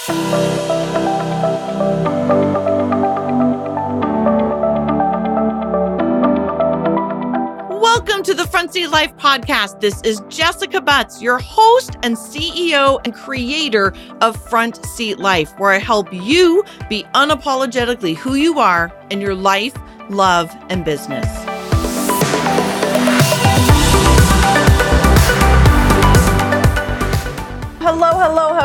Welcome to the Front Seat Life podcast. This is Jessica Butts, your host and CEO and creator of Front Seat Life, where I help you be unapologetically who you are in your life, love, and business.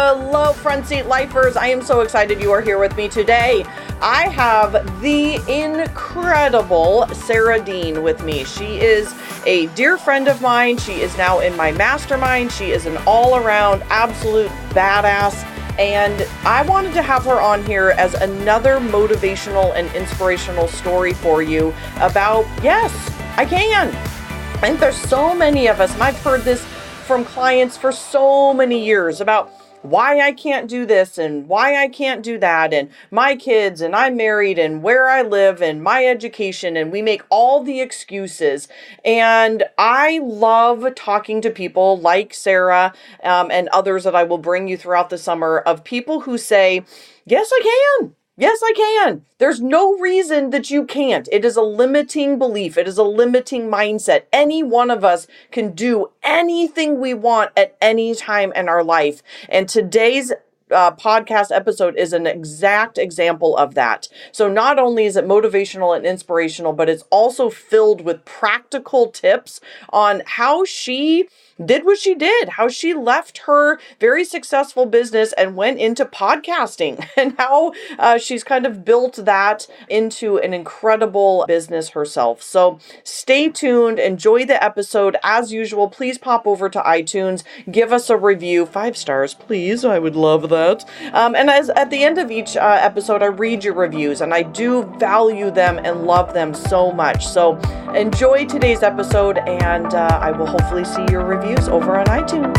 Hello, Front Seat Lifers. I am so excited you are here with me today. I have the incredible Sara Dean with me. She is a dear friend of mine. She is now in my mastermind. She is an all-around absolute badass. And I wanted to have her on here as another motivational and inspirational story for you about, yes, I can. I think there's so many of us, and I've heard this from clients for so many years about why I can't do this and why I can't do that, and my kids, and I'm married, and where I live, and my education, and we make all the excuses. And I love talking to people like Sara and others that I will bring you throughout the summer, of people who say, yes, I can. Yes, I can. There's no reason that you can't. It is a limiting belief. It is a limiting mindset. Any one of us can do anything we want at any time in our life. And today's podcast episode is an exact example of that. So not only is it motivational and inspirational, but it's also filled with practical tips on how she did what she did, how she left her very successful business and went into podcasting, and how she's kind of built that into an incredible business herself. So stay tuned, enjoy the episode. As usual, please pop over to iTunes, give us a review, 5 stars, please. I would love that. And as at the end of each episode, I read your reviews, and I do value them and love them so much. So enjoy today's episode, and I will hopefully see your reviews over on iTunes.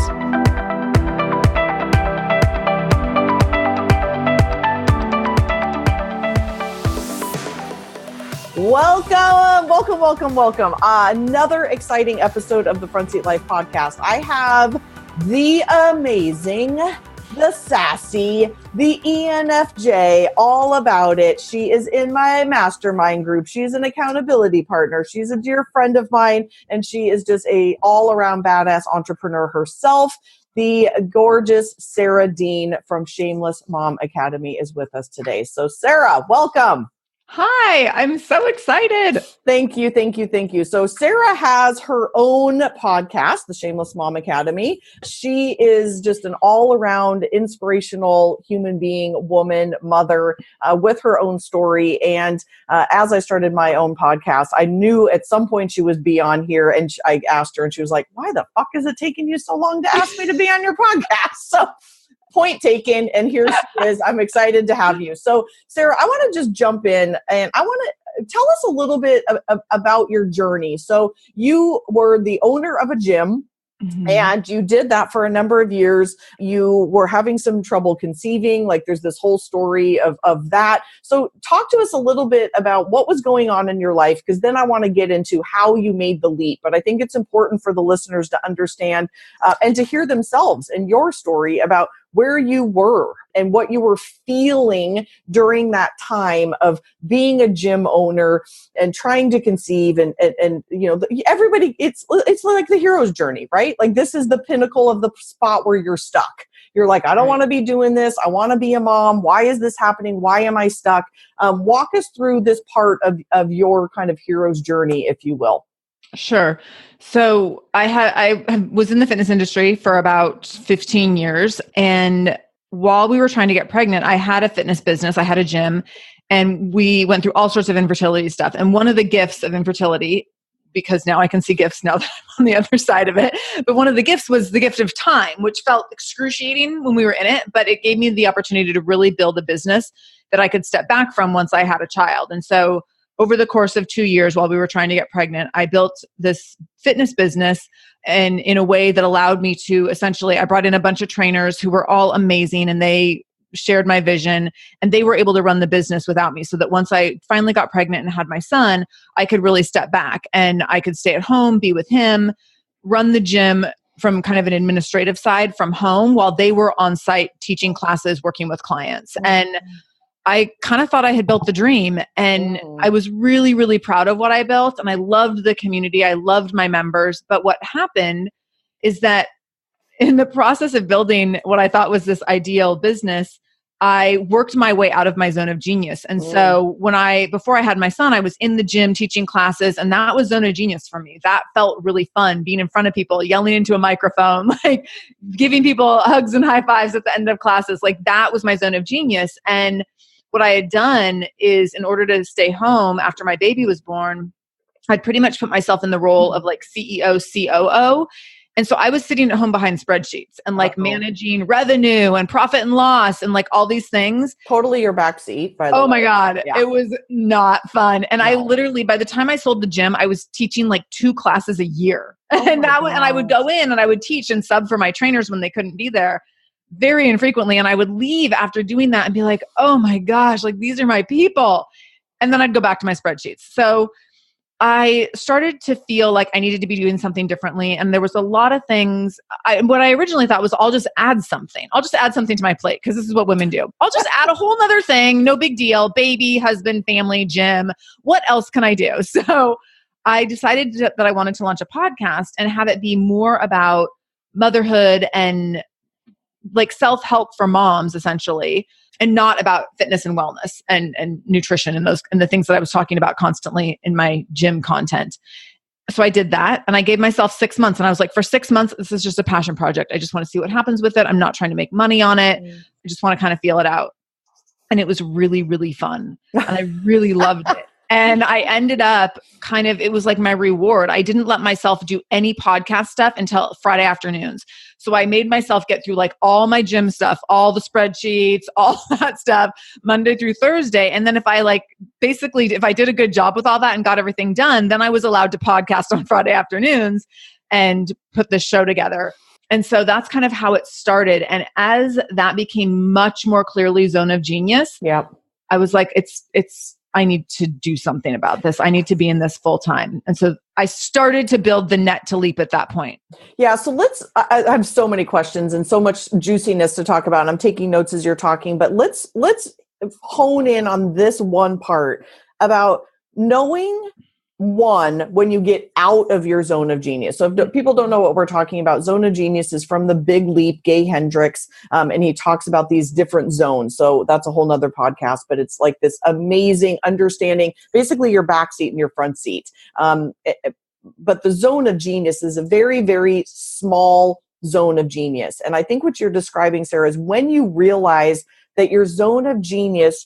Welcome. Another exciting episode of the Front Seat Life podcast. I have the amazing, the sassy, the ENFJ, all about it. She is in my mastermind group. She's an accountability partner. She's a dear friend of mine, and she is just a all-around badass entrepreneur herself. The gorgeous Sara Dean from Shameless Mom Academy is with us today. So Sara, welcome. Hi, I'm so excited. Thank you. So Sara has her own podcast, the Shameless Mom Academy. She is just an all-around inspirational human being, woman, mother, with her own story. And as I started my own podcast, I knew at some point she would be on here, and I asked her, and she was like, why the fuck is it taking you so long to ask me to be on your podcast? So point taken, and here she is. I'm excited to have you. So, Sara, I want to just jump in, and I want to tell us a little bit about your journey. So, you were the owner of a gym. Mm-hmm. And you did that for a number of years. You were having some trouble conceiving. Like, there's this whole story of that. So talk to us a little bit about what was going on in your life, because then I want to get into how you made the leap. But I think it's important for the listeners to understand and to hear themselves and your story about where you were and what you were feeling during that time of being a gym owner and trying to conceive, and you know, everybody, it's like the hero's journey, right? Like, this is the pinnacle of the spot where you're stuck. You're like, I don't want to be doing this. I want to be a mom. Why is this happening? Why am I stuck? Walk us through this part of your kind of hero's journey, if you will. Sure. So I was in the fitness industry for about 15 years. And while we were trying to get pregnant, I had a fitness business. I had a gym, and we went through all sorts of infertility stuff. And one of the gifts of infertility, because now I can see gifts now that I'm on the other side of it, but one of the gifts was the gift of time, which felt excruciating when we were in it, but it gave me the opportunity to really build a business that I could step back from once I had a child. And so over the course of 2 years while we were trying to get pregnant, I built this fitness business, and in a way that allowed me to essentially, I brought in a bunch of trainers who were all amazing, and they shared my vision, and they were able to run the business without me, so that once I finally got pregnant and had my son, I could really step back and I could stay at home, be with him, run the gym, from kind of an administrative side from home while they were on site teaching classes, working with clients. And I kind of thought I had built the dream, and I was really, really proud of what I built. And I loved the community. I loved my members. But what happened is that in the process of building what I thought was this ideal business, I worked my way out of my zone of genius. And so before I had my son, I was in the gym teaching classes, and that was zone of genius for me. That felt really fun, being in front of people, yelling into a microphone, like giving people hugs and high fives at the end of classes. Like that was my zone of genius. And what I had done is, in order to stay home after my baby was born, I'd pretty much put myself in the role of like CEO, COO. And so I was sitting at home behind spreadsheets and like managing revenue and profit and loss and like all these things. Totally your backseat, by the way. Oh my God. Yeah. It was not fun. And I literally, by the time I sold the gym, I was teaching like 2 classes a year. And I would go in and I would teach and sub for my trainers when they couldn't be there very infrequently. And I would leave after doing that and be like, oh my gosh, like these are my people. And then I'd go back to my spreadsheets. So I started to feel like I needed to be doing something differently. And there was a lot of things. What I originally thought was, I'll just add something. I'll just add something to my plate because this is what women do. I'll just add a whole nother thing. No big deal. Baby, husband, family, gym. What else can I do? So I decided that I wanted to launch a podcast and have it be more about motherhood and like self-help for moms, essentially, and not about fitness and wellness and nutrition and the things that I was talking about constantly in my gym content. So I did that, and I gave myself 6 months, and I was like, for 6 months, this is just a passion project. I just want to see what happens with it. I'm not trying to make money on it. I just want to kind of feel it out. And it was really, really fun. And I really loved it. And I ended up it was like my reward. I didn't let myself do any podcast stuff until Friday afternoons. So I made myself get through like all my gym stuff, all the spreadsheets, all that stuff, Monday through Thursday. And then if I did a good job with all that and got everything done, then I was allowed to podcast on Friday afternoons and put this show together. And so that's kind of how it started. And as that became much more clearly zone of genius, I was like, I need to do something about this. I need to be in this full time. And so I started to build the net to leap at that point. Yeah. So I have so many questions and so much juiciness to talk about. And I'm taking notes as you're talking, but let's hone in on this one part about knowing when you get out of your zone of genius. So if people don't know what we're talking about, zone of genius is from The Big Leap, Gay Hendricks. And he talks about these different zones. So that's a whole nother podcast, but it's like this amazing understanding, basically your back seat and your front seat. But the zone of genius is a very, very small zone of genius. And I think what you're describing, Sara, is when you realize that your zone of genius,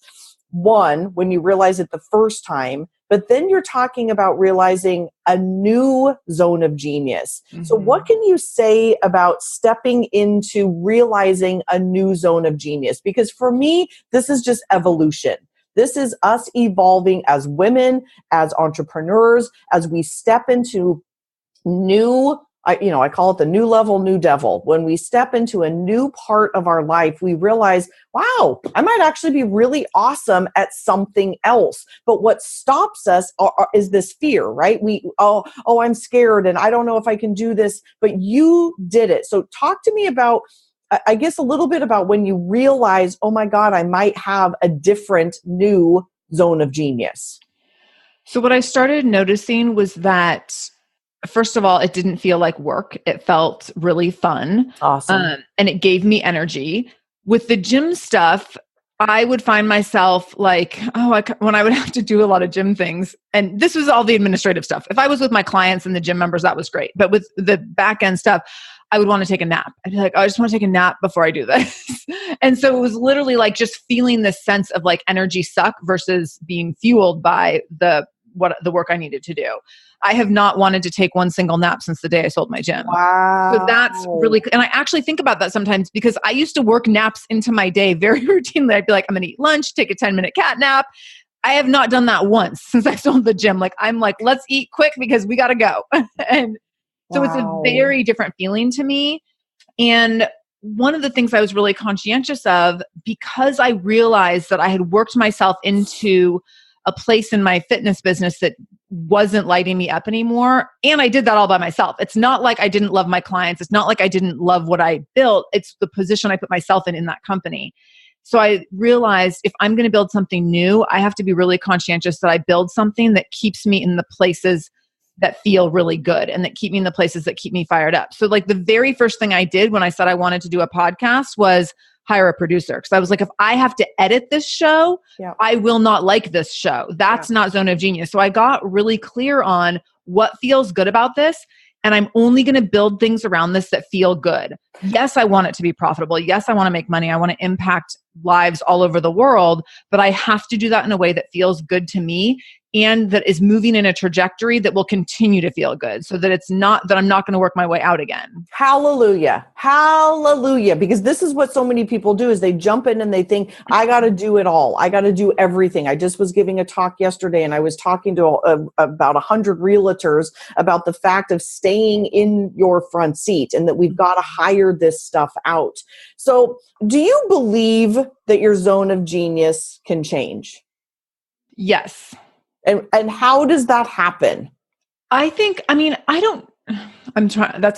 when you realize it the first time, but then you're talking about realizing a new zone of genius. Mm-hmm. So what can you say about stepping into realizing a new zone of genius? Because for me, this is just evolution. This is us evolving as women, as entrepreneurs, as we step into new, I call it the new level, new devil. When we step into a new part of our life, we realize, wow, I might actually be really awesome at something else. But what stops us is this fear, right? I'm scared and I don't know if I can do this, but you did it. So talk to me about, I guess, a little bit about when you realize, oh my God, I might have a different new zone of genius. So what I started noticing was that, first of all, it didn't feel like work. It felt really fun. Awesome. And it gave me energy. With the gym stuff, I would find myself like, when I would have to do a lot of gym things, and this was all the administrative stuff. If I was with my clients and the gym members, that was great. But with the back end stuff, I would want to take a nap. I'd be like, I just want to take a nap before I do this. And so it was literally like just feeling this sense of like energy suck versus being fueled by the work I needed to do. I have not wanted to take one single nap since the day I sold my gym. Wow. So that's really, and I actually think about that sometimes because I used to work naps into my day very routinely. I'd be like, I'm going to eat lunch, take a 10-minute cat nap. I have not done that once since I sold the gym. Like, I'm like, let's eat quick because we got to go. And so It's a very different feeling to me. And one of the things I was really conscientious of, because I realized that I had worked myself into a place in my fitness business that wasn't lighting me up anymore. And I did that all by myself. It's not like I didn't love my clients. It's not like I didn't love what I built. It's the position I put myself in that company. So I realized if I'm going to build something new, I have to be really conscientious that I build something that keeps me in the places that feel really good and that keep me in the places that keep me fired up. So like the very first thing I did when I said I wanted to do a podcast was hire a producer. Cause I was like, if I have to edit this show, I will not like this show. That's not Zone of Genius. So I got really clear on what feels good about this. And I'm only going to build things around this that feel good. Yes, I want it to be profitable. Yes, I want to make money. I want to impact lives all over the world, but I have to do that in a way that feels good to me and that is moving in a trajectory that will continue to feel good so that it's not that I'm not going to work my way out again. Hallelujah. Hallelujah. Because this is what so many people do is they jump in and they think, I got to do it all. I got to do everything. I just was giving a talk yesterday and I was talking to about 100 realtors about the fact of staying in your front seat and that we've got to hire this stuff out. So do you believe that your zone of genius can change? Yes. And how does that happen? That's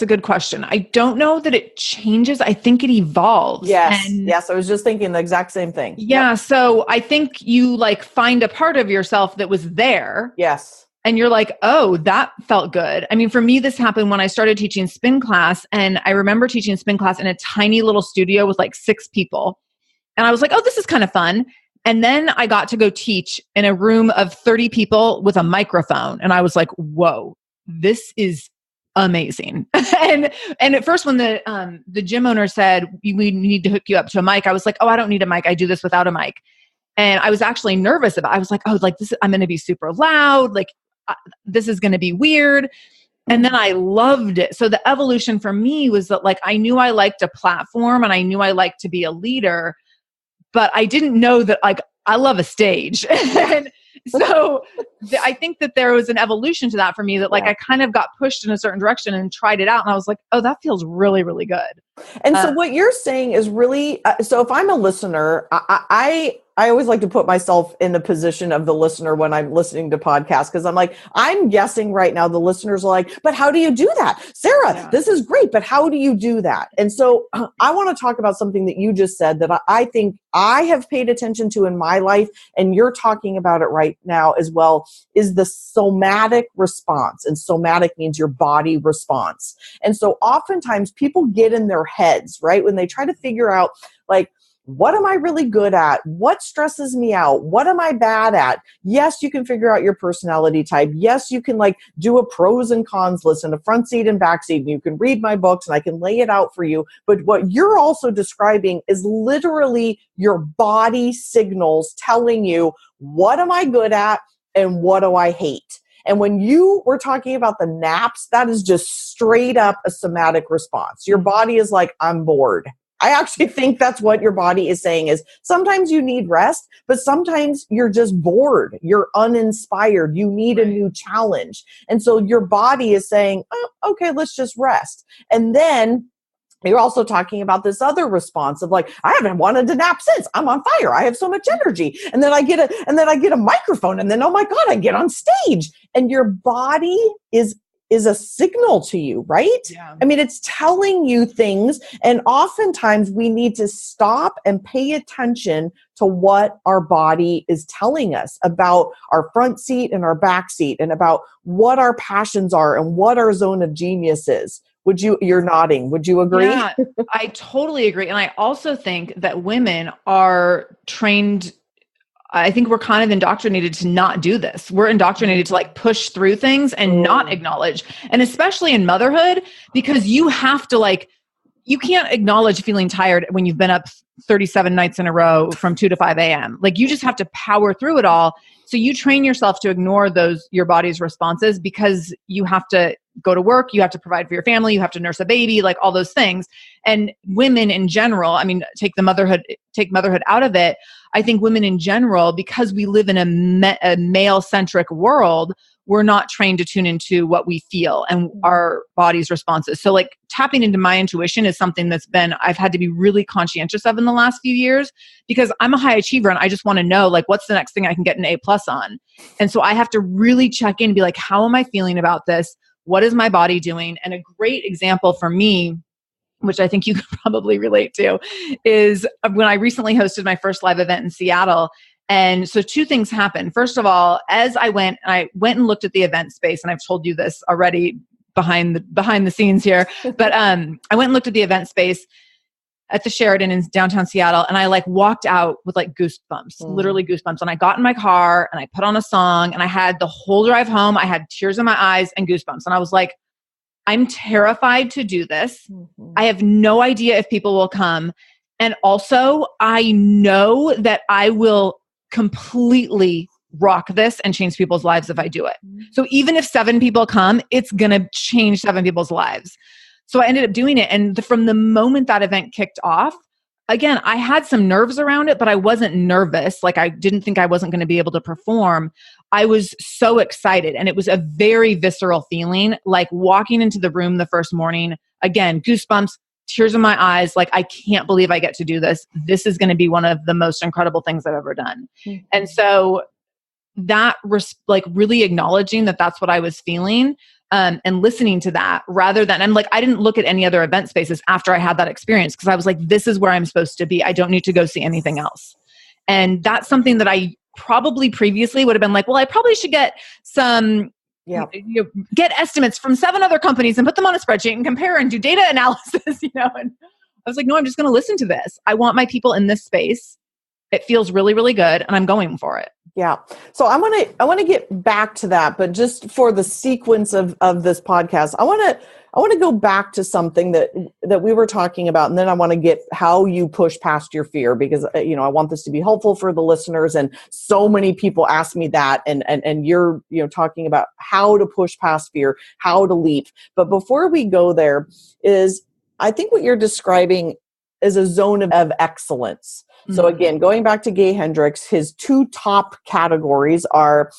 a good question. I don't know that it changes. I think it evolves. Yes. I was just thinking the exact same thing. Yeah. Yep. So I think you like find a part of yourself that was there. Yes. And you're like, oh, that felt good. I mean, for me, this happened when I started teaching spin class. And I remember teaching spin class in a tiny little studio with like 6 people. And I was like, oh, this is kind of fun. And then I got to go teach in a room of 30 people with a microphone. And I was like, whoa, this is amazing. and at first when the gym owner said, we need to hook you up to a mic, I was like, oh, I don't need a mic. I do this without a mic. And I was actually nervous about it. I was like, oh, like this, I'm going to be super loud. Like this is going to be weird. And then I loved it. So the evolution for me was that like, I knew I liked a platform and I knew I liked to be a leader, but I didn't know that like, I love a stage. And so I think that there was an evolution to that for me that like, I kind of got pushed in a certain direction and tried it out. And I was like, oh, that feels really, really good. And so what you're saying is really, so if I'm a listener, I always like to put myself in the position of the listener when I'm listening to podcasts, because I'm like, I'm guessing right now the listeners are like, but how do you do that? Sara, this is great, but how do you do that? And so I want to talk about something that you just said that I think I have paid attention to in my life, and you're talking about it right now as well, is the somatic response. And somatic means your body response. And so oftentimes people get in their heads, right? When they try to figure out like, what am I really good at? What stresses me out? What am I bad at? Yes, you can figure out your personality type. Yes, you can like do a pros and cons list and a front seat and back seat, and you can read my books and I can lay it out for you. But what you're also describing is literally your body signals telling you, what am I good at and what do I hate? And when you were talking about the naps, that is just straight up a somatic response. Your body is like, I'm bored. I actually think that's what your body is saying is sometimes you need rest, but sometimes you're just bored. You're uninspired. You need a new challenge. And so your body is saying, oh, okay, let's just rest. And then you're also talking about this other response of like, I haven't wanted to nap since. I'm on fire. I have so much energy. And then I get a microphone, and then, oh my God, I get on stage. And your body is a signal to you, right? Yeah. I mean, it's telling you things. And oftentimes we need to stop and pay attention to what our body is telling us about our front seat and our back seat and about what our passions are and what our zone of genius is. You're nodding. Would you agree? Yeah, I totally agree. And I also think that women are trained, I think we're kind of indoctrinated to not do this. We're indoctrinated to like push through things and not acknowledge. And especially in motherhood, because you have to like, you can't acknowledge feeling tired when you've been up 37 nights in a row from 2 to 5 a.m. Like you just have to power through it all. So you train yourself to ignore your body's responses because you have to go to work, you have to provide for your family, you have to nurse a baby, like all those things. And women in general, I mean, take motherhood out of it. I think women in general, because we live in a male-centric world, we're not trained to tune into what we feel and our body's responses. So like tapping into my intuition is something I've had to be really conscientious of in the last few years, because I'm a high achiever and I just want to know like, what's the next thing I can get an A+ on? And so I have to really check in and be like, how am I feeling about this? What is my body doing? And a great example for me, which I think you could probably relate to, is when I recently hosted my first live event in Seattle. And so two things happened. First of all, as I went and looked at the event space, and I've told you this already behind the scenes here, but I went and looked at the event space at the Sheraton in downtown Seattle, and I like walked out with like goosebumps, literally goosebumps. And I got in my car and I put on a song, and I had the whole drive home, I had tears in my eyes and goosebumps. And I was like, I'm terrified to do this. I have no idea if people will come. And also, I know that I will completely rock this and change people's lives if I do it. So even if 7 people come, it's going to change 7 people's lives. So I ended up doing it. And from the moment that event kicked off, again, I had some nerves around it, but I wasn't nervous. Like I didn't think I wasn't going to be able to perform. I was so excited. And it was a very visceral feeling, like walking into the room the first morning, again, goosebumps, tears in my eyes. Like, I can't believe I get to do this. This is going to be one of the most incredible things I've ever done. And so that like really acknowledging that that's what I was feeling, and listening to that rather than, I'm like, I didn't look at any other event spaces after I had that experience, because I was like, this is where I'm supposed to be. I don't need to go see anything else. And that's something that I probably previously would have been like, well, I probably should get some, get estimates from 7 other companies and put them on a spreadsheet and compare and do data analysis, and I was like, no, I'm just going to listen to this. I want my people in this space. It feels really, really good, and I'm going for it. Yeah. So I want to get back to that, but just for the sequence of this podcast, I want to go back to something that we were talking about, and then I want to get how you push past your fear, because I want this to be helpful for the listeners, and so many people ask me that, and you're talking about how to push past fear, how to leap. But before we go there, is I think what you're describing is a zone of excellence. So again, going back to Gay Hendricks, his 2 top categories are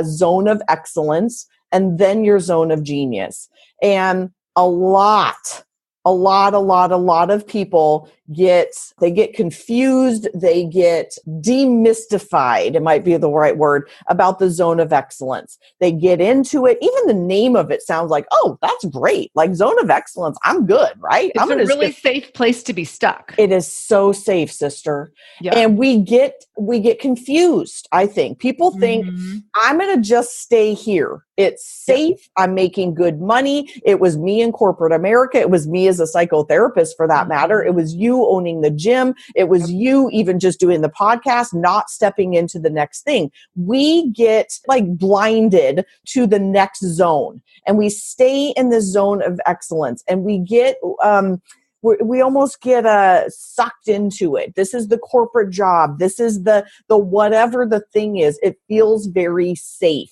zone of excellence and then your zone of genius. And a lot of people get confused, they get demystified, it might be the right word, about the zone of excellence. They get into it. Even the name of it sounds like, oh, that's great. Like zone of excellence, I'm good, right? It's a really safe place to be stuck. It is so safe, sister. Yeah. And we get confused, I think. People think, I'm going to just stay here. It's safe. I'm making good money. It was me in corporate America. It was me as a psychotherapist, for that matter. It was you owning the gym. It was you even just doing the podcast, not stepping into the next thing. We get like blinded to the next zone, and we stay in the zone of excellence, and we get, we almost get sucked into it. This is the corporate job. This is the whatever the thing is. It feels very safe.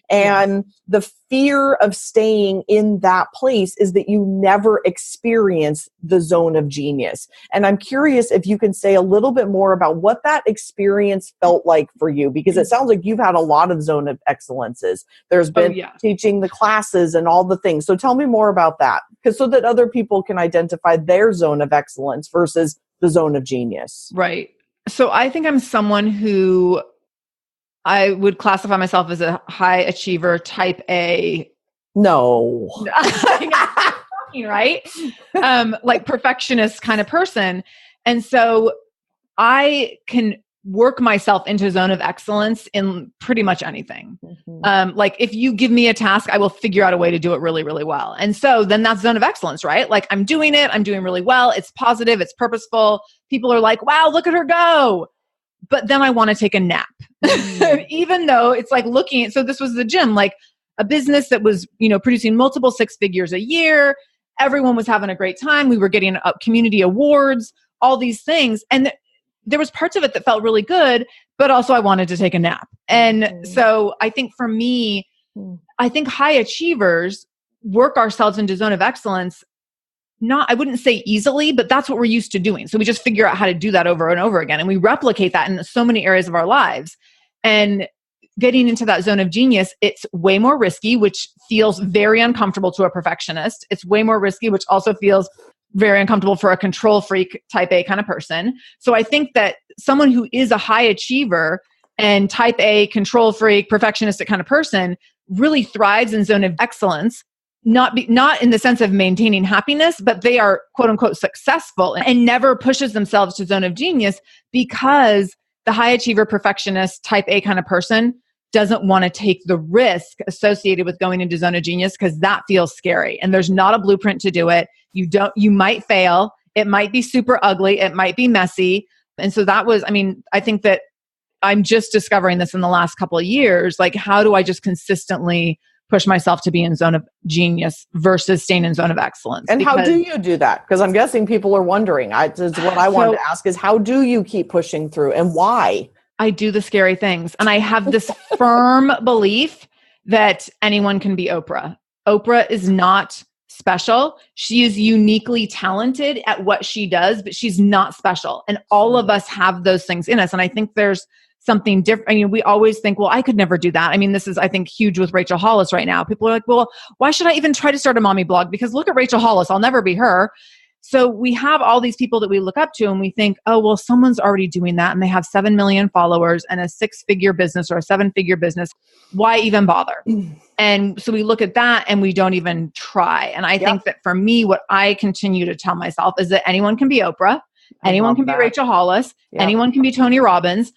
And the fear of staying in that place is that you never experience the zone of genius. And I'm curious if you can say a little bit more about what that experience felt like for you, because it sounds like you've had a lot of zone of excellences. There's been teaching the classes and all the things. So tell me more about that, because so that other people can identify their zone of excellence versus the zone of genius. Right. So I think I'm someone who I would classify myself as a high achiever, type A. No. Right? Like perfectionist kind of person. And so I can work myself into a zone of excellence in pretty much anything. Like if you give me a task, I will figure out a way to do it really, really well. And so then that's zone of excellence, right? Like I'm doing it. I'm doing really well. It's positive. It's purposeful. People are like, wow, look at her go. But then I want to take a nap, even though it's like looking at, so this was the gym, like a business that was, producing multiple 6 figures a year. Everyone was having a great time. We were getting community awards, all these things. And there was parts of it that felt really good, but also I wanted to take a nap. And so I think for me, I think high achievers work ourselves into zone of excellence. I wouldn't say easily, but that's what we're used to doing. So we just figure out how to do that over and over again. And we replicate that in so many areas of our lives. And getting into that zone of genius, it's way more risky, which feels very uncomfortable to a perfectionist. It's way more risky, which also feels very uncomfortable for a control freak type A kind of person. So I think that someone who is a high achiever and type A control freak, perfectionistic kind of person really thrives in zone of excellence, not in the sense of maintaining happiness, but they are quote unquote successful and never pushes themselves to zone of genius, because the high achiever perfectionist type A kind of person doesn't want to take the risk associated with going into zone of genius, because that feels scary and there's not a blueprint to do it. You might fail. It might be super ugly. It might be messy. And so I think that I'm just discovering this in the last couple of years. Like, how do I just consistently push myself to be in zone of genius versus staying in zone of excellence? And how do you do that? Because I'm guessing people are wondering. What I wanted to ask is, how do you keep pushing through, and why? I do the scary things. And I have this firm belief that anyone can be Oprah. Oprah is not special. She is uniquely talented at what she does, but she's not special. And all of us have those things in us. And I think there's something different. I mean, we always think, well, I could never do that. I mean, this is, I think, huge with Rachel Hollis right now. People are like, well, why should I even try to start a mommy blog? Because look at Rachel Hollis. I'll never be her. So we have all these people that we look up to and we think, oh, well, someone's already doing that and they have 7 million followers and a 6-figure business or a 7-figure business. Why even bother? And so we look at that and we don't even try. And I think that for me, what I continue to tell myself is that anyone can be Oprah. Anyone can be Rachel Hollis. Anyone can be Tony Robbins.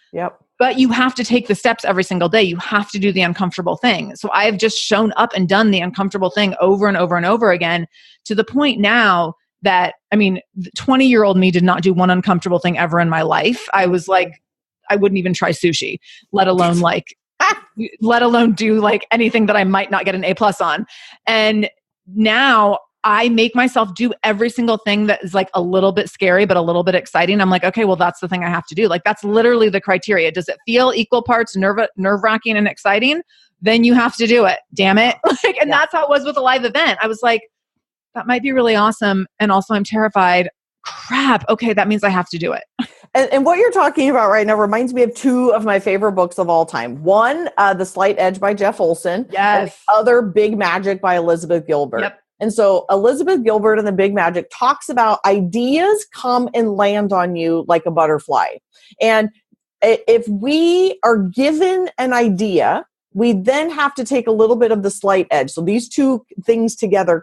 But you have to take the steps every single day. You have to do the uncomfortable thing. So I've just shown up and done the uncomfortable thing over and over and over again, to the point now that, I mean, the 20-year-old me did not do one uncomfortable thing ever in my life. I was like, I wouldn't even try sushi, let alone do like anything that I might not get an A+ on. And now I make myself do every single thing that is like a little bit scary, but a little bit exciting. I'm like, okay, well, that's the thing I have to do. Like, that's literally the criteria. Does it feel equal parts nerve-wracking and exciting? Then you have to do it. Damn it. That's how it was with a live event. I was like, that might be really awesome. And also I'm terrified. Crap. Okay. That means I have to do it. And what you're talking about right now reminds me of 2 of my favorite books of all time. One, The Slight Edge by Jeff Olson. Yes. And the other, Big Magic by Elizabeth Gilbert. Yep. And so Elizabeth Gilbert and the Big Magic talks about ideas come and land on you like a butterfly. And if we are given an idea, we then have to take a little bit of the slight edge. So these 2 things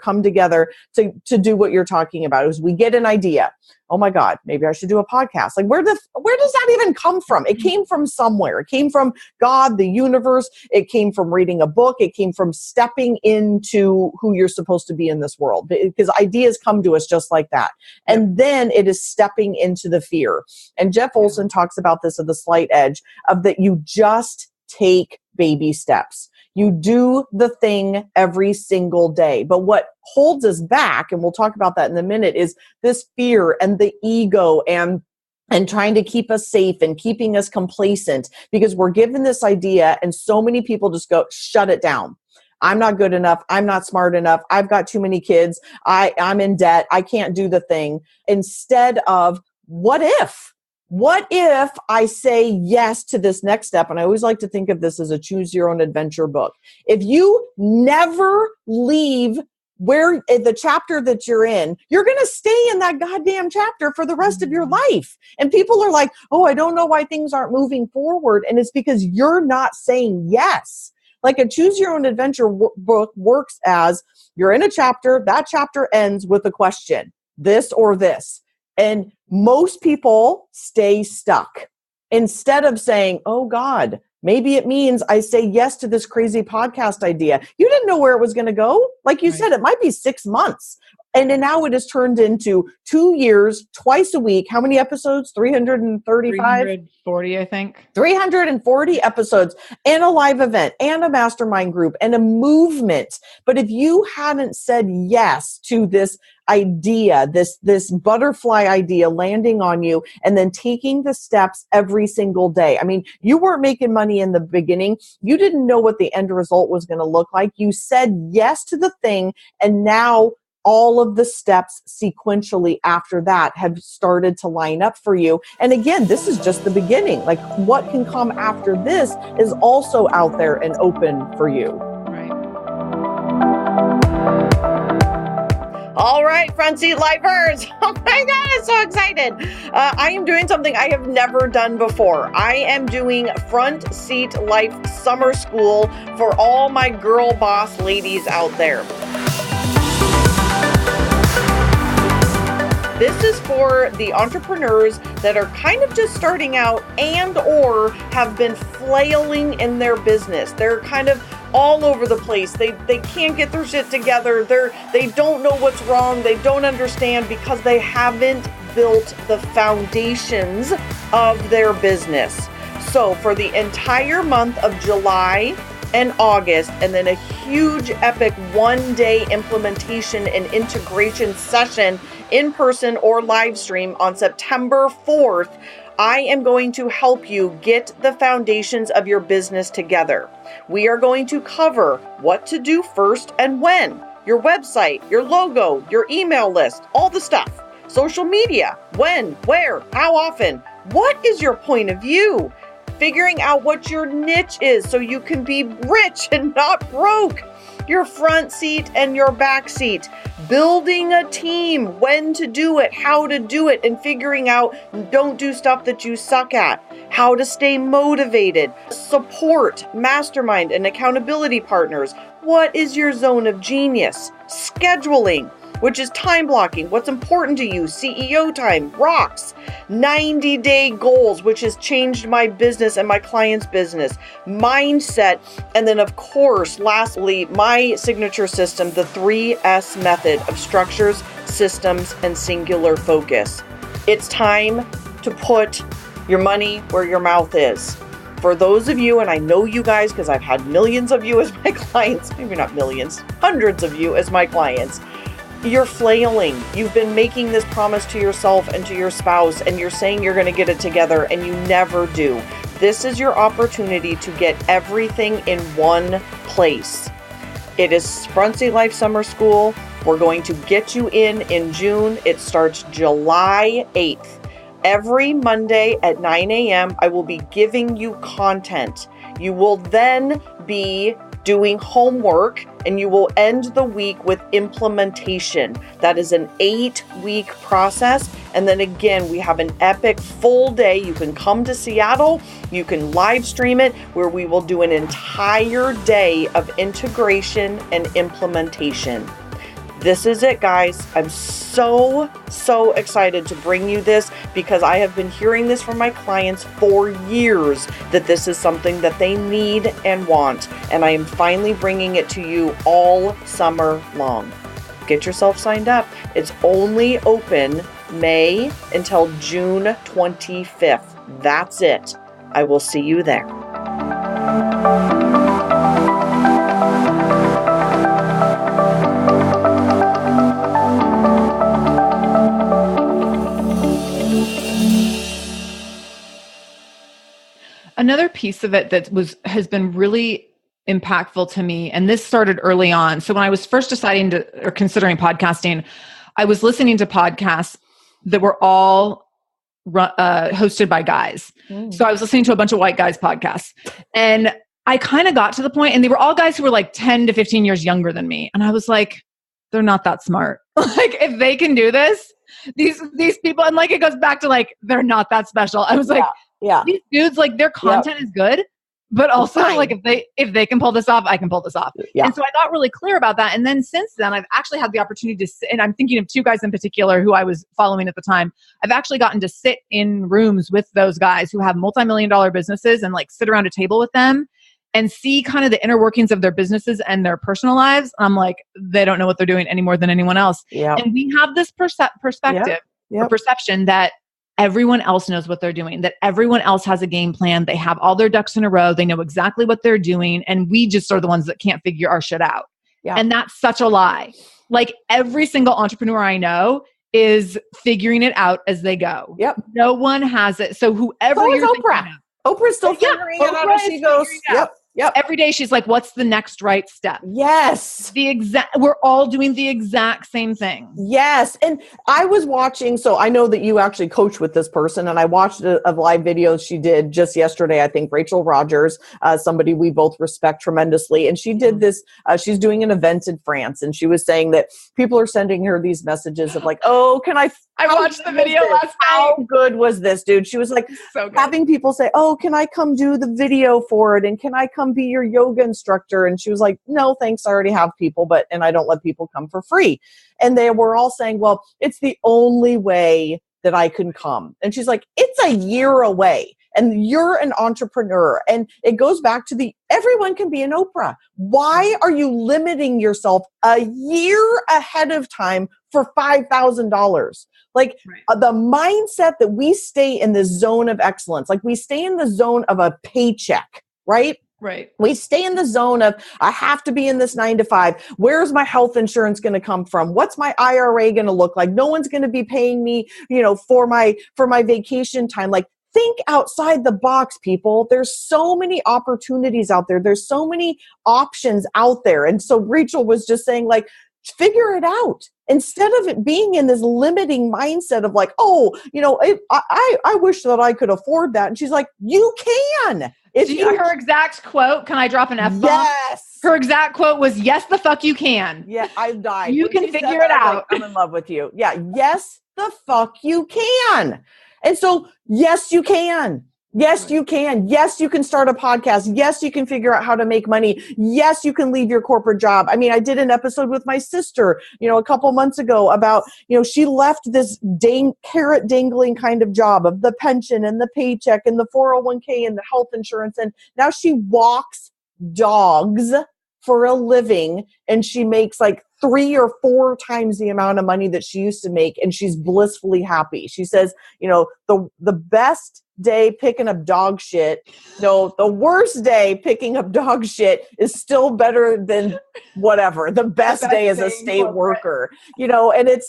come together to do what you're talking about. Is we get an idea. Oh my God, maybe I should do a podcast. Like, where does that even come from? It came from somewhere. It came from God, the universe. It came from reading a book. It came from stepping into who you're supposed to be in this world, because ideas come to us just like that. And then it is stepping into the fear. And Jeff Olson talks about this of the slight edge, of that you just take baby steps. You do the thing every single day. But what holds us back, and we'll talk about that in a minute, is this fear and the ego and trying to keep us safe and keeping us complacent, because we're given this idea and so many people just go, shut it down. I'm not good enough. I'm not smart enough. I've got too many kids. I'm in debt. I can't do the thing. Instead of, what if? What if I say yes to this next step? And I always like to think of this as a choose your own adventure book. If you never leave where the chapter that you're in, you're going to stay in that goddamn chapter for the rest of your life. And people are like, oh, I don't know why things aren't moving forward. And it's because you're not saying yes. Like, a choose your own adventure book works as, you're in a chapter, that chapter ends with a question, this or this. And most people stay stuck instead of saying, oh God, maybe it means I say yes to this crazy podcast idea. You didn't know where it was going to go. Like you said, it might be 6 months. And then now it has turned into 2 years, twice a week. How many episodes? 335? 340, I think. 340 episodes, and a live event, and a mastermind group, and a movement. But if you hadn't said yes to this idea, this butterfly idea landing on you, and then taking the steps every single day. I mean, you weren't making money in the beginning. You didn't know what the end result was going to look like. You said yes to the thing, and now all of the steps sequentially after that have started to line up for you. And again, this is just the beginning. Like what can come after this is also out there and open for you. Right. All right, front seat lifers. Oh my God, I'm so excited. I am doing something I have never done before. I am doing front seat life summer school for all my girl boss ladies out there. This is for the entrepreneurs that are kind of just starting out and or have been flailing in their business. They're kind of all over the place. They can't get their shit together. They don't know what's wrong. They don't understand because they haven't built the foundations of their business. So for the entire month of July and August, and then a huge epic one-day implementation and integration session in person or live stream on September 4th, I am going to help you get the foundations of your business together. We are going to cover what to do first and when, your website, your logo, your email list, all the stuff, social media, when, where, how often, what is your point of view, figuring out what your niche is so you can be rich and not broke, your front seat and your back seat, building a team, when to do it, how to do it, and figuring out don't do stuff that you suck at, how to stay motivated, support, mastermind, and accountability partners. What is your zone of genius? Scheduling, which is time blocking, what's important to you, CEO time, rocks, 90-day goals, which has changed my business and my client's business, mindset, and then of course, lastly, my signature system, the 3S method of structures, systems, and singular focus. It's time to put your money where your mouth is. For those of you, and I know you guys because I've had millions of you as my clients, maybe not millions, hundreds of you as my clients, you're flailing. You've been making this promise to yourself and to your spouse, and you're saying you're going to get it together, and you never do. This is your opportunity to get everything in one place. It is Front Seat Life Summer School. We're going to get you in June. It starts July 8th. Every Monday at 9 a.m., I will be giving you content. You will then be doing homework, and you will end the week with implementation. That is an 8-week process. And then again, we have an epic full day. You can come to Seattle, you can live stream it, where we will do an entire day of integration and implementation. This is it, guys. I'm so excited to bring you this because I have been hearing this from my clients for years that this is something that they need and want. And I am finally bringing it to you all summer long. Get yourself signed up. It's only open May until June 25th. That's it. I will see you there. Another piece of it that has been really impactful to me, and this started early on. So when I was first deciding or considering podcasting, I was listening to podcasts that were all hosted by guys. So I was listening to a bunch of white guys podcasts, and I kind of got to the point, and they were all guys who were like 10 to 15 years younger than me. And I was like, they're not that smart. Like if they can do this, these people, and like, it goes back to like, they're not that special. I was like, yeah. These dudes, like their content is good, but also like if they can pull this off, I can pull this off. Yeah. And so I got really clear about that. And then since then, I've actually had the opportunity to sit, and I'm thinking of two guys in particular who I was following at the time. I've actually gotten to sit in rooms with those guys who have multi-million-dollar businesses and like sit around a table with them and see kind of the inner workings of their businesses and their personal lives. I'm like, they don't know what they're doing any more than anyone else. Yeah. And we have this perspective or perception that everyone else knows what they're doing, that everyone else has a game plan. They have all their ducks in a row. They know exactly what they're doing. And we just are the ones that can't figure our shit out. Yeah. And that's such a lie. Like every single entrepreneur I know is figuring it out as they go. Yep. No one has it. So whoever you're Oprah. Oprah's still figuring it out as she goes. Yep. Every day she's like, what's the next right step? Yes. We're all doing the exact same thing. Yes. And I was watching, so I know that you actually coach with this person, and I watched a live video she did just yesterday, I think, Rachel Rogers, somebody we both respect tremendously. And she did this, she's doing an event in France, and she was saying that people are sending her these messages of like, oh, I watched the video last night. How good was this, dude? She was like, so good. Having people say, oh, can I come do the video for it? And can I come be your yoga instructor? And she was like, no, thanks. I already have people, and I don't let people come for free. And they were all saying, well, it's the only way that I can come. And she's like, it's a year away. And you're an entrepreneur. And it goes back to everyone can be an Oprah. Why are you limiting yourself a year ahead of time for $5,000? Like the mindset that we stay in the zone of excellence, like we stay in the zone of a paycheck, right? Right. We stay in the zone of, I have to be in this 9 to 5. Where's my health insurance going to come from? What's my IRA going to look like? No one's going to be paying me, for my vacation time. Like, think outside the box, people. There's so many opportunities out there. There's so many options out there. And so Rachel was just saying, like, figure it out. Instead of it being in this limiting mindset of like, oh, I wish that I could afford that. And she's like, you can. Her exact quote, can I drop an F-bomb? Yes. Her exact quote was, yes, the fuck you can. Yeah, I died. You can figure it out. I'm in love with you. Yeah, yes, the fuck you can. And so, yes, you can. Yes, you can. Yes, you can start a podcast. Yes, you can figure out how to make money. Yes, you can leave your corporate job. I mean, I did an episode with my sister, a couple months ago about, she left this carrot dangling kind of job of the pension and the paycheck and the 401k and the health insurance. And now she walks dogs for a living, and she makes like 3 or 4 times the amount of money that she used to make, and she's blissfully happy. She says, the best day picking up dog shit, the worst day picking up dog shit is still better than whatever. The best day as a state worker, and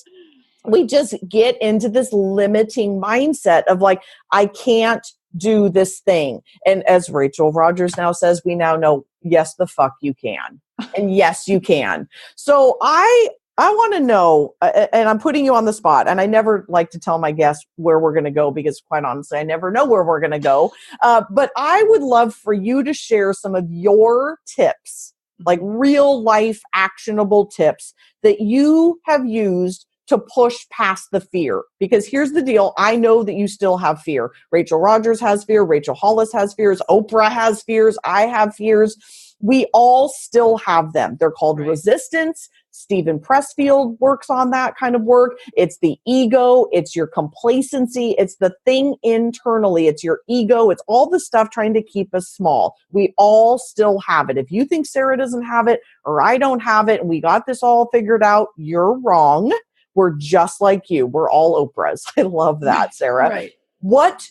we just get into this limiting mindset of like, I can't do this thing. And as Rachel Rogers now says, we now know, yes, the fuck you can. And yes, you can. So I want to know, and I'm putting you on the spot, and I never like to tell my guests where we're going to go because quite honestly, I never know where we're going to go. But I would love for you to share some of your tips, like real life actionable tips that you have used to push past the fear. Because here's the deal. I know that you still have fear. Rachel Rogers has fear. Rachel Hollis has fears. Oprah has fears. I have fears. We all still have them. They're called resistance. Stephen Pressfield works on that kind of work. It's the ego. It's your complacency. It's the thing internally. It's your ego. It's all the stuff trying to keep us small. We all still have it. If you think Sara doesn't have it or I don't have it and we got this all figured out, you're wrong. We're just like you. We're all Oprahs. I love that, Sara. Right. What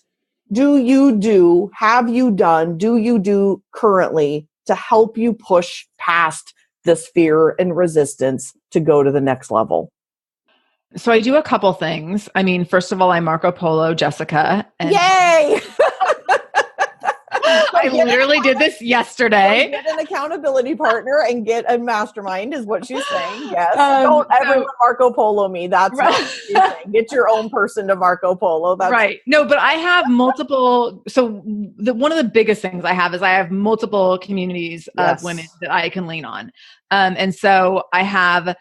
do you do, have you done, do you do currently to help you push past this fear and resistance to go to the next level? So I do a couple things. I mean, first of all, I Marco Polo Jessica. Yay! I literally did this yesterday. Get an accountability partner and get a mastermind is what she's saying. Yes. Don't ever Marco Polo me. That's not what she's saying. Get your own person to Marco Polo. That's right. No, but I have multiple. So one of the biggest things I have is I have multiple communities of women that I can lean on. And so I have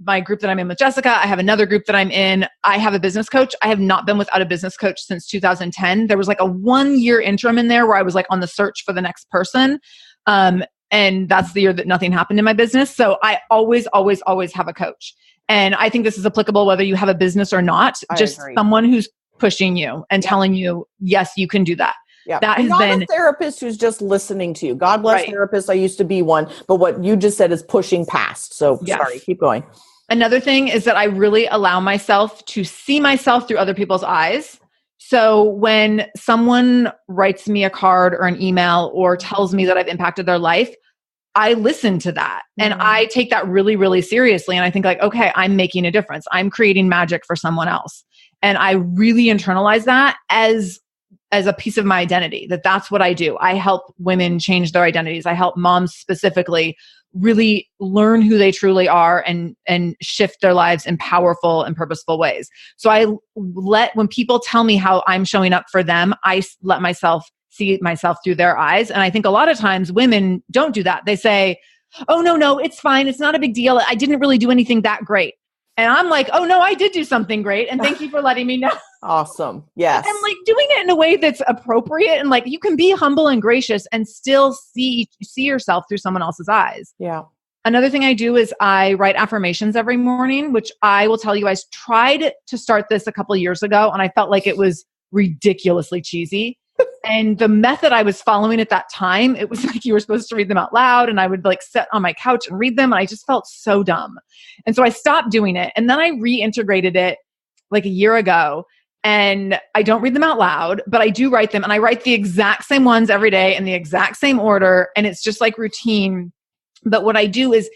my group that I'm in with Jessica. I have another group that I'm in. I have a business coach. I have not been without a business coach since 2010. There was like a 1-year interim in there where I was like on the search for the next person. And that's the year that nothing happened in my business. So I always have a coach. And I think this is applicable whether you have a business or not. I agree. Someone who's pushing you and telling you, yes, you can do that. Yeah, that has been a therapist who's just listening to you. God bless therapists. I used to be one, but what you just said is pushing past. So sorry, keep going. Another thing is that I really allow myself to see myself through other people's eyes. So when someone writes me a card or an email or tells me that I've impacted their life, I listen to that and I take that really, really seriously. And I think like, okay, I'm making a difference. I'm creating magic for someone else. And I really internalize that as as a piece of my identity, that's what I do. I help women change their identities. I help moms specifically really learn who they truly are and shift their lives in powerful and purposeful ways. So when people tell me how I'm showing up for them, I let myself see myself through their eyes. And I think a lot of times women don't do that. They say, oh, no, it's fine. It's not a big deal. I didn't really do anything that great. And I'm like, oh no, I did do something great. And thank you for letting me know. Awesome. Yes. And like doing it in a way that's appropriate. And like, you can be humble and gracious and still see yourself through someone else's eyes. Yeah. Another thing I do is I write affirmations every morning, which I will tell you, I tried to start this a couple of years ago and I felt like it was ridiculously cheesy. And the method I was following at that time, it was like you were supposed to read them out loud and I would like sit on my couch and read them. And I just felt so dumb. And so I stopped doing it. And then I reintegrated it like a year ago. And I don't read them out loud, but I do write them. And I write the exact same ones every day in the exact same order. And it's just like routine. But what I do is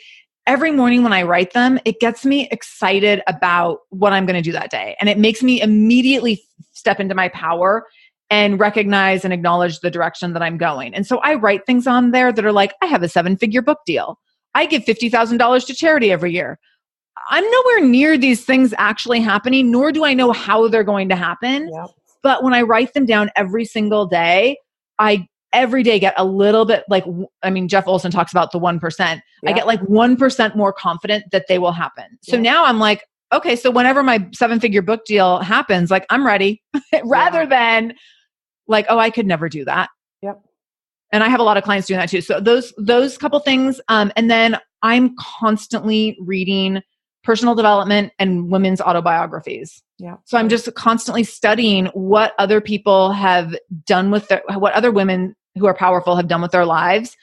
every morning when I write them, it gets me excited about what I'm going to do that day. And it makes me immediately step into my power and recognize and acknowledge the direction that I'm going. And so I write things on there that are like, I have a 7-figure book deal. I give $50,000 to charity every year. I'm nowhere near these things actually happening, nor do I know how they're going to happen. Yep. But when I write them down every single day, I every day get a little bit like, I mean, Jeff Olson talks about the 1%. Yep. I get like 1% more confident that they will happen. So Yep. now I'm like, okay, so whenever my 7-figure book deal happens, like I'm ready rather than like, oh, I could never do that. Yep. And I have a lot of clients doing that too. So those couple things. And then I'm constantly reading personal development and women's autobiographies. Yeah. So I'm just constantly studying what other people have done with what other women who are powerful have done with their lives.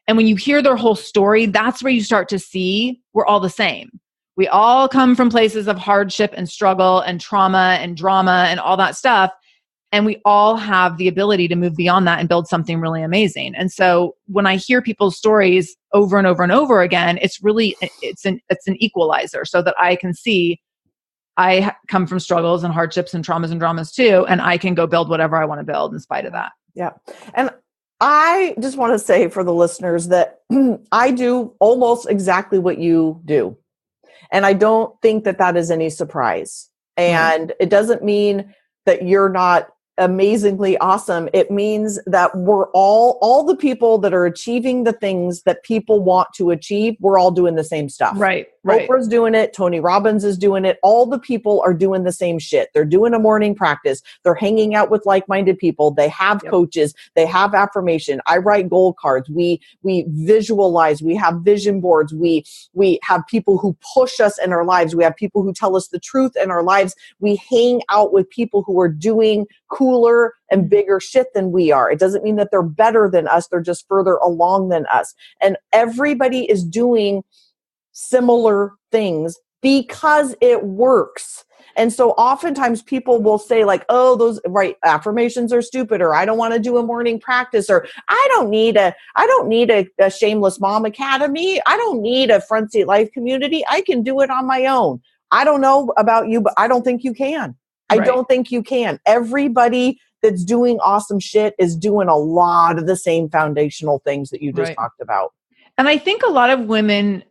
And when you hear their whole story, that's where you start to see we're all the same. We all come from places of hardship and struggle and trauma and drama and all that stuff. And we all have the ability to move beyond that and build something really amazing. And so when I hear people's stories over and over and over again, it's an equalizer so that I can see I come from struggles and hardships and traumas and dramas too. And I can go build whatever I want to build in spite of that. Yeah. And I just want to say for the listeners that I do almost exactly what you do. And I don't think that that is any surprise. And it doesn't mean that you're not amazingly awesome. It means that we're all the people that are achieving the things that people want to achieve, we're all doing the same stuff. Right. Oprah's doing it. Tony Robbins is doing it. All the people are doing the same shit. They're doing a morning practice. They're hanging out with like-minded people. They have coaches. They have affirmation. I write goal cards. We visualize. We have vision boards. We have people who push us in our lives. We have people who tell us the truth in our lives. We hang out with people who are doing cooler and bigger shit than we are. It doesn't mean that they're better than us. They're just further along than us. And everybody is doing similar things because it works. And so oftentimes people will say like, oh, those affirmations are stupid, or I don't want to do a morning practice, or I don't need a Shameless Mom Academy. I don't need a Front Seat Life community. I can do it on my own. I don't know about you, but I don't think you can. I don't think you can. Everybody that's doing awesome shit is doing a lot of the same foundational things that you just talked about. And I think a lot of women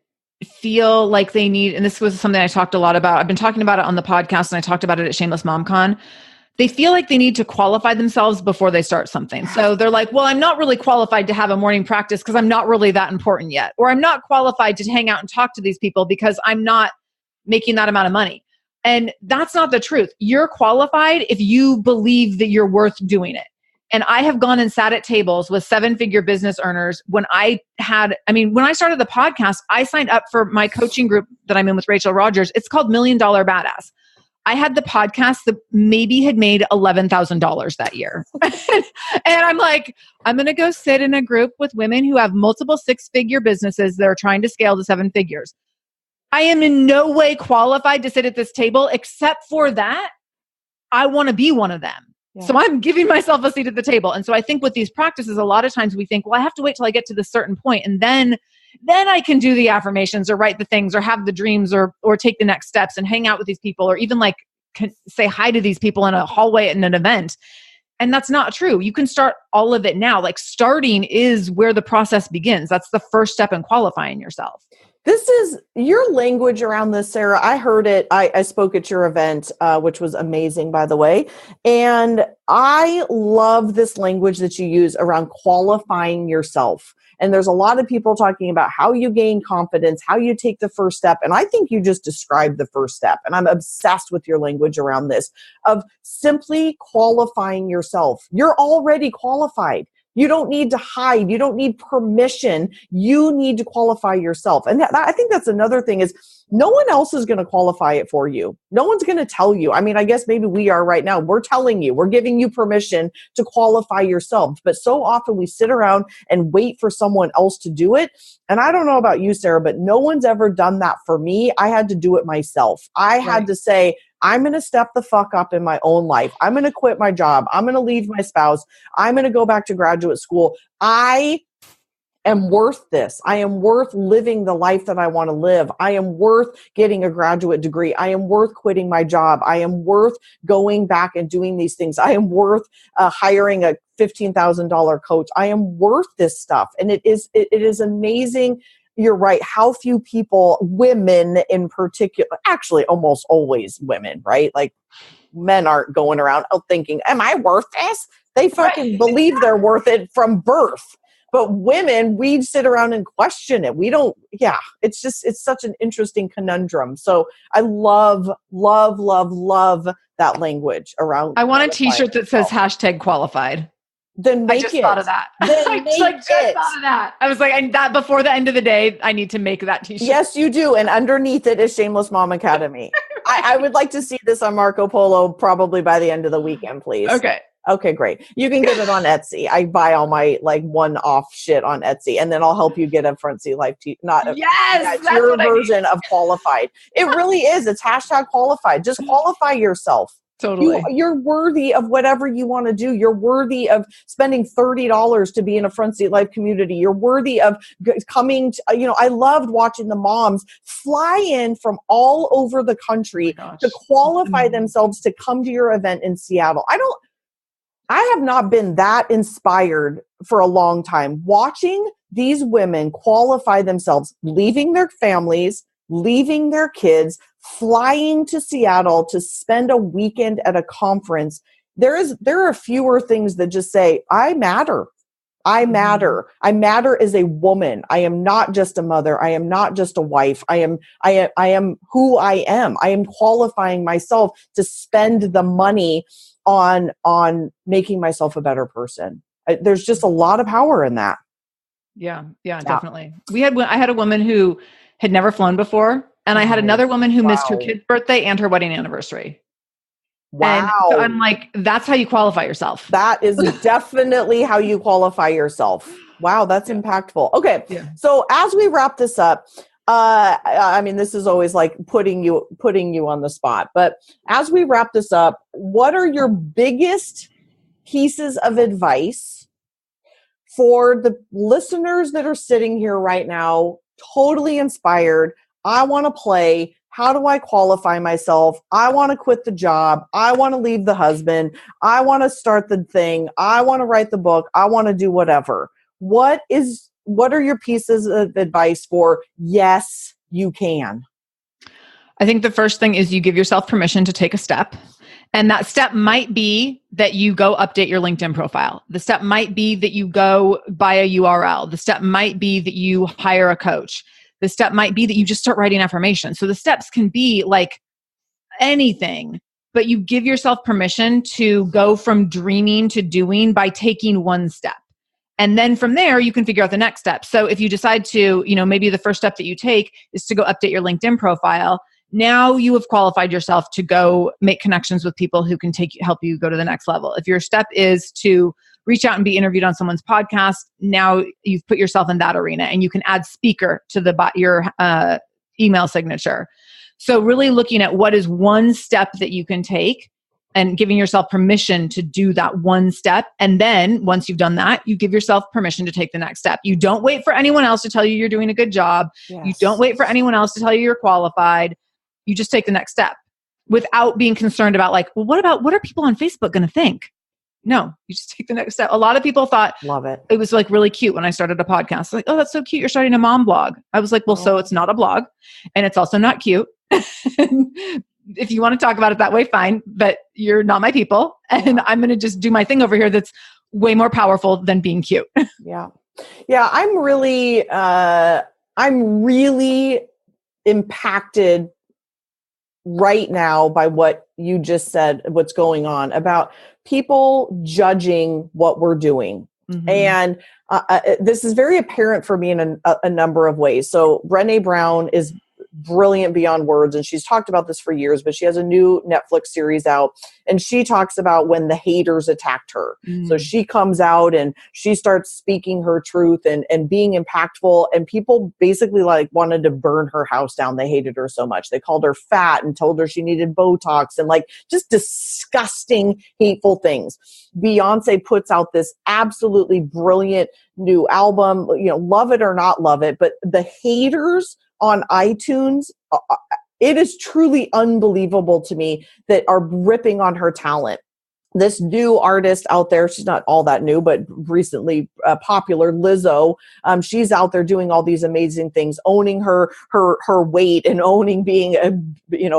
feel like they need, and this was something I talked a lot about. I've been talking about it on the podcast and I talked about it at Shameless MomCon. They feel like they need to qualify themselves before they start something. So they're like, well, I'm not really qualified to have a morning practice because I'm not really that important yet. Or I'm not qualified to hang out and talk to these people because I'm not making that amount of money. And that's not the truth. You're qualified if you believe that you're worth doing it. And I have gone and sat at tables with 7-figure business earners. When I started the podcast, I signed up for my coaching group that I'm in with Rachel Rogers. It's called $1 Million Badass. I had the podcast that maybe had made $11,000 that year. And I'm like, I'm going to go sit in a group with women who have multiple 6-figure businesses that are trying to scale to 7 figures. I am in no way qualified to sit at this table, except for that I want to be one of them. Yeah. So I'm giving myself a seat at the table. And so I think with these practices, a lot of times we think, well, I have to wait till I get to this certain point, and then I can do the affirmations or write the things or have the dreams or take the next steps and hang out with these people, or even like say hi to these people in a hallway at an event. And that's not true. You can start all of it now. Like starting is where the process begins. That's the first step in qualifying yourself. This is your language around this, Sara. I heard it. I spoke at your event, which was amazing, by the way. And I love this language that you use around qualifying yourself. And there's a lot of people talking about how you gain confidence, how you take the first step. And I think you just described the first step. And I'm obsessed with your language around this of simply qualifying yourself. You're already qualified. You don't need to hide. You don't need permission. You need to qualify yourself. And I think that's another thing is no one else is going to qualify it for you. No one's going to tell you. I mean, I guess maybe we are right now. We're telling you, we're giving you permission to qualify yourself. But so often we sit around and wait for someone else to do it. And I don't know about you, Sara, but no one's ever done that for me. I had to do it myself. I had to say, I'm going to step the fuck up in my own life. I'm going to quit my job. I'm going to leave my spouse. I'm going to go back to graduate school. I am worth this. I am worth living the life that I want to live. I am worth getting a graduate degree. I am worth quitting my job. I am worth going back and doing these things. I am worth hiring a $15,000 coach. I am worth this stuff. And it is amazing. You're right. How few people, women in particular, actually almost always women, right? Like men aren't going around thinking, am I worth this? They fucking believe they're worth it from birth. But women, we sit around and question it. We don't, it's such an interesting conundrum. So I love, love, love, love that language around. I want a t-shirt that says #qualified. Then make it. I just thought of that. I just thought of that. I was like, that before the end of the day, I need to make that t-shirt. Yes, you do. And underneath it is Shameless Mom Academy. I would like to see this on Marco Polo probably by the end of the weekend, please. Okay, great. You can get it on Etsy. I buy all my like one-off shit on Etsy, and then I'll help you get a Front Seat Life that's your version of qualified. It really is. It's #qualified. Just qualify yourself. Totally. You're worthy of whatever you want to do. You're worthy of spending $30 to be in a Front Seat Life community. You're worthy of coming to, I loved watching the moms fly in from all over the country to qualify themselves to come to your event in Seattle. I have not been that inspired for a long time. Watching these women qualify themselves, leaving their families, leaving their kids, flying to Seattle to spend a weekend at a conference. There are fewer things that just say, I matter. I matter. I matter as a woman. I am not just a mother. I am not just a wife. I am who I am. I am qualifying myself to spend the money on making myself a better person. There's just a lot of power in that. Yeah, definitely. I had a woman who had never flown before, and I had another woman who missed her kid's birthday and her wedding anniversary. Wow. And so I'm like, that's how you qualify yourself. That is definitely how you qualify yourself. Wow, that's impactful. Okay. Yeah. So as we wrap this up, I mean, this is always like putting you on the spot, but as we wrap this up, what are your biggest pieces of advice for the listeners that are sitting here right now, totally inspired? I want to play. How do I qualify myself? I want to quit the job. I want to leave the husband. I want to start the thing. I want to write the book. I want to do whatever. What are your pieces of advice for yes, you can? I think the first thing is you give yourself permission to take a step. And that step might be that you go update your LinkedIn profile. The step might be that you go buy a URL. The step might be that you hire a coach. The step might be that you just start writing affirmations. So the steps can be like anything, but you give yourself permission to go from dreaming to doing by taking one step. And then from there, you can figure out the next step. So if you decide to, maybe the first step that you take is to go update your LinkedIn profile. Now you have qualified yourself to go make connections with people who can help you go to the next level. If your step is to reach out and be interviewed on someone's podcast, now you've put yourself in that arena and you can add speaker to your email signature. So really looking at what is one step that you can take and giving yourself permission to do that one step. And then once you've done that, you give yourself permission to take the next step. You don't wait for anyone else to tell you you're doing a good job. Yes. You don't wait for anyone else to tell you you're qualified. You just take the next step without being concerned about like, well, what are people on Facebook going to think? No, you just take the next step. A lot of people thought Love it. it was like really cute when I started a podcast. Like, oh, that's so cute. You're starting a mom blog. I was like, well, so it's not a blog and it's also not cute. If you want to talk about it that way, fine, but you're not my people. And I'm going to just do my thing over here. That's way more powerful than being cute. Yeah. Yeah. I'm really impacted right now by what you just said, what's going on about people judging what we're doing. Mm-hmm. And this is very apparent for me in a number of ways. So Brené Brown is brilliant beyond words, and she's talked about this for years, but she has a new Netflix series out, and she talks about when the haters attacked her. So she comes out and she starts speaking her truth and being impactful, and people basically like wanted to burn her house down. They hated her so much. They called her fat and told her she needed Botox and like just disgusting, hateful things. Beyonce puts out this absolutely brilliant new album, love it or not love it, but the haters on iTunes, it is truly unbelievable to me that are ripping on her talent. This new artist out there, she's not all that new, but recently popular, Lizzo, she's out there doing all these amazing things, owning her weight and owning being a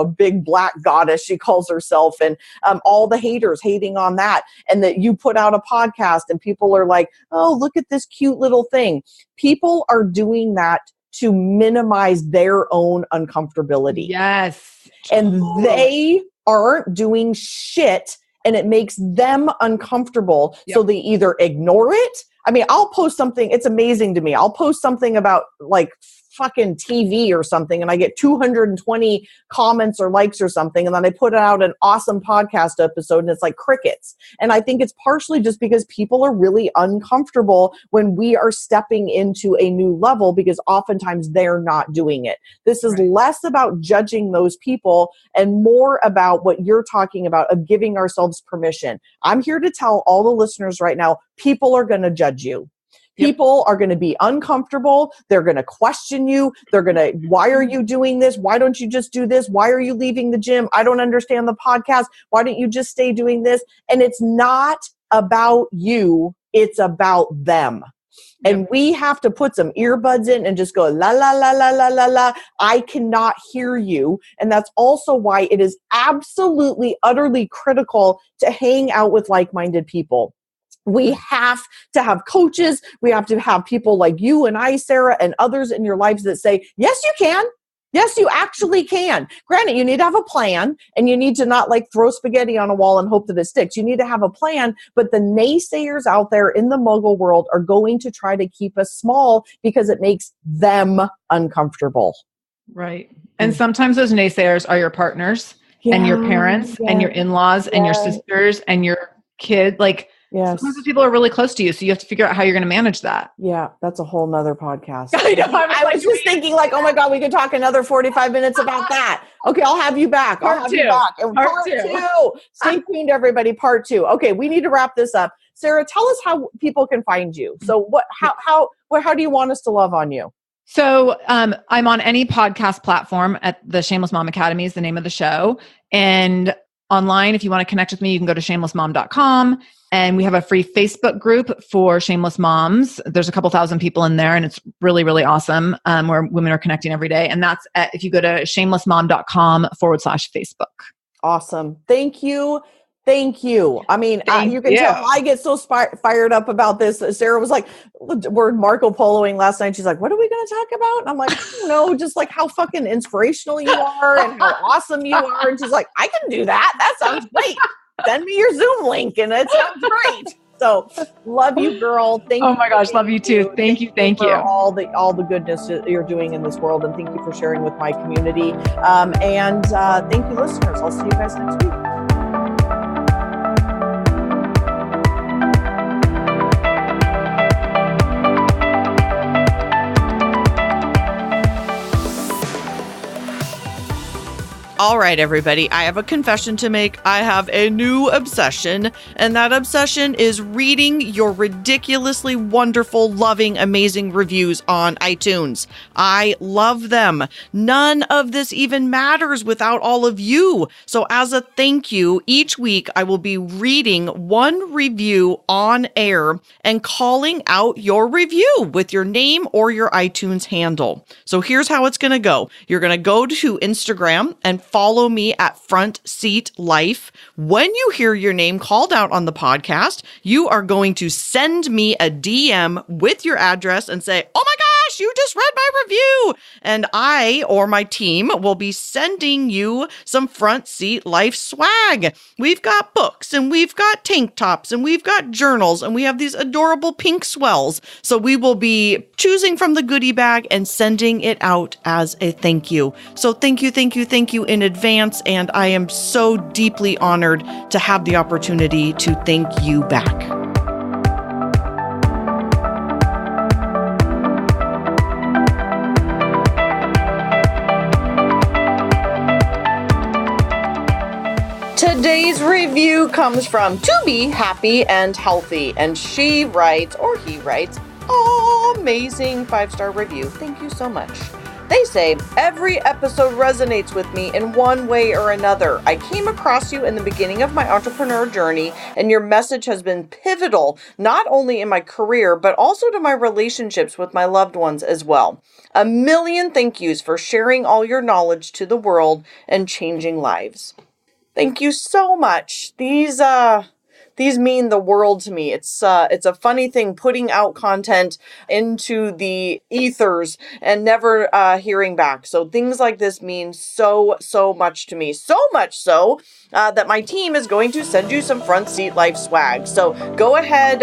big black goddess, she calls herself, and all the haters hating on that. And that you put out a podcast and people are like, oh, look at this cute little thing. People are doing that to minimize their own uncomfortability. Yes. And they aren't doing shit, and it makes them uncomfortable. Yep. So they either ignore it. I mean, I'll post something. It's amazing to me. I'll post something about like fucking TV or something, and I get 220 comments or likes or something, and then I put out an awesome podcast episode and it's like crickets. And I think it's partially just because people are really uncomfortable when we are stepping into a new level, because oftentimes they're not doing it. This is less about judging those people and more about what you're talking about, of giving ourselves permission. I'm here to tell all the listeners right now, people are going to judge you. People are going to be uncomfortable. They're going to question you. They're going to, why are you doing this? Why don't you just do this? Why are you leaving the gym? I don't understand the podcast. Why don't you just stay doing this? And it's not about you. It's about them. And we have to put some earbuds in and just go, la, la, la, la, la, la, la. I cannot hear you. And that's also why it is absolutely, utterly critical to hang out with like-minded people. We have to have coaches. We have to have people like you and I, Sara, and others in your lives that say, yes, you can. Yes, you actually can. Granted, you need to have a plan, and you need to not like throw spaghetti on a wall and hope that it sticks. You need to have a plan, but the naysayers out there in the mogul world are going to try to keep us small because it makes them uncomfortable. Right. And sometimes those naysayers are your partners and your parents and your in-laws and your sisters and your kid. Like, sometimes those people are really close to you, so you have to figure out how you're going to manage that. Yeah, that's a whole nother podcast. I know. I was just thinking like, oh my God, we could talk another 45 minutes about that. Okay, I'll have you back. Part two. Part two. Stay tuned, everybody. Part 2. Okay, we need to wrap this up. Sara, tell us how people can find you. So how do you want us to love on you? So I'm on any podcast platform at the Shameless Mom Academy is the name of the show. And online, if you want to connect with me, you can go to shamelessmom.com. And we have a free Facebook group for shameless moms. There's a couple thousand people in there, and it's really, really awesome, where women are connecting every day. And that's if you go to shamelessmom.com/Facebook. Awesome. Thank you. Thank you. I mean, you can tell I get so fired up about this. Sara was like, we're Marco Poloing last night. She's like, what are we going to talk about? And I'm like, I don't know, just like how fucking inspirational you are and how awesome you are. And she's like, I can do that. That sounds great. Send me your Zoom link and it sounds great. So love you, girl. Thank you. Oh my gosh. Love you too. Thank you. Thank you. For all the goodness that you're doing in this world. And thank you for sharing with my community. And thank you, listeners. I'll see you guys next week. All right, everybody, I have a confession to make. I have a new obsession, and that obsession is reading your ridiculously wonderful, loving, amazing reviews on iTunes. I love them. None of this even matters without all of you. So as a thank you, each week I will be reading one review on air and calling out your review with your name or your iTunes handle. So here's how it's going to go. You're going to go to Instagram and follow me at Front Seat Life. When you hear your name called out on the podcast, you are going to send me a DM with your address and say, "Oh my gosh, you just read my review." And I or my team will be sending you some Front Seat Life swag. We've got books and we've got tank tops and we've got journals and we have these adorable pink swells. So we will be choosing from the goodie bag and sending it out as a thank you. So thank you in advance. And I am so deeply honored to have the opportunity to thank you back. Today's review comes from To Be Happy and Healthy, and she writes, or he writes, amazing 5-star review. Thank you so much. They say, every episode resonates with me in one way or another. I came across you in the beginning of my entrepreneur journey, and your message has been pivotal, not only in my career, but also to my relationships with my loved ones as well. A million thank yous for sharing all your knowledge to the world and changing lives. Thank you so much. These mean the world to me. It's a funny thing putting out content into the ethers and never hearing back. So things like this mean so much to me. So much so that my team is going to send you some Front Seat Life swag. So go ahead,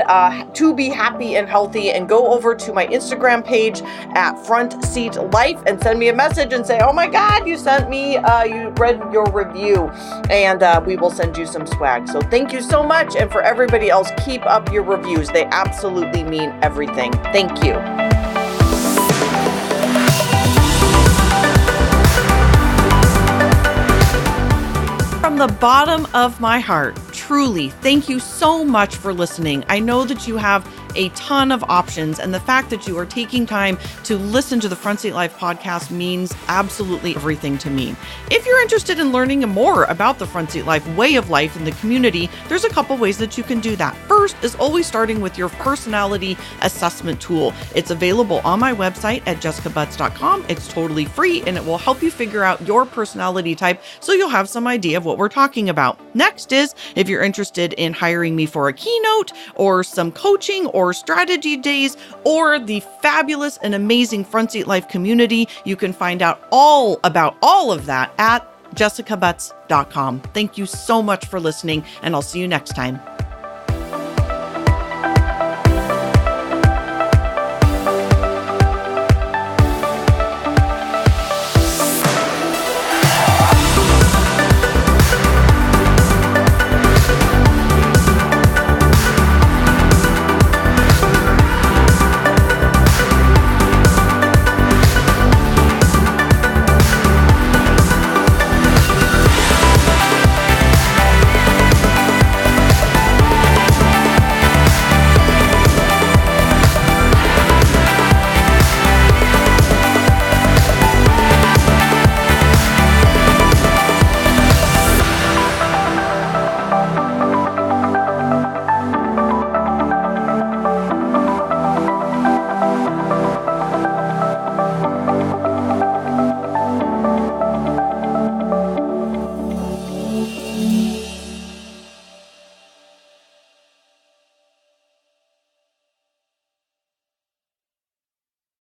To Be Happy and Healthy, and go over to my Instagram page at Front Seat Life and send me a message and say, "Oh my God, you sent me, you read your review," and we will send you some swag. So thank you so much. And for everybody else, keep up your reviews. They absolutely mean everything. Thank you. From the bottom of my heart, truly, thank you so much for listening. I know that you have a ton of options, and the fact that you are taking time to listen to the Front Seat Life podcast means absolutely everything to me. If you're interested in learning more about the Front Seat Life way of life in the community, there's a couple ways that you can do that. First is always starting with your personality assessment tool. It's available on my website at jessicabutts.com. It's totally free, and it will help you figure out your personality type so you'll have some idea of what we're talking about. Next is, if you're interested in hiring me for a keynote or some coaching or strategy days or the fabulous and amazing Front Seat Life community, you can find out all about all of that at jessicabutts.com. Thank you so much for listening, and I'll see you next time.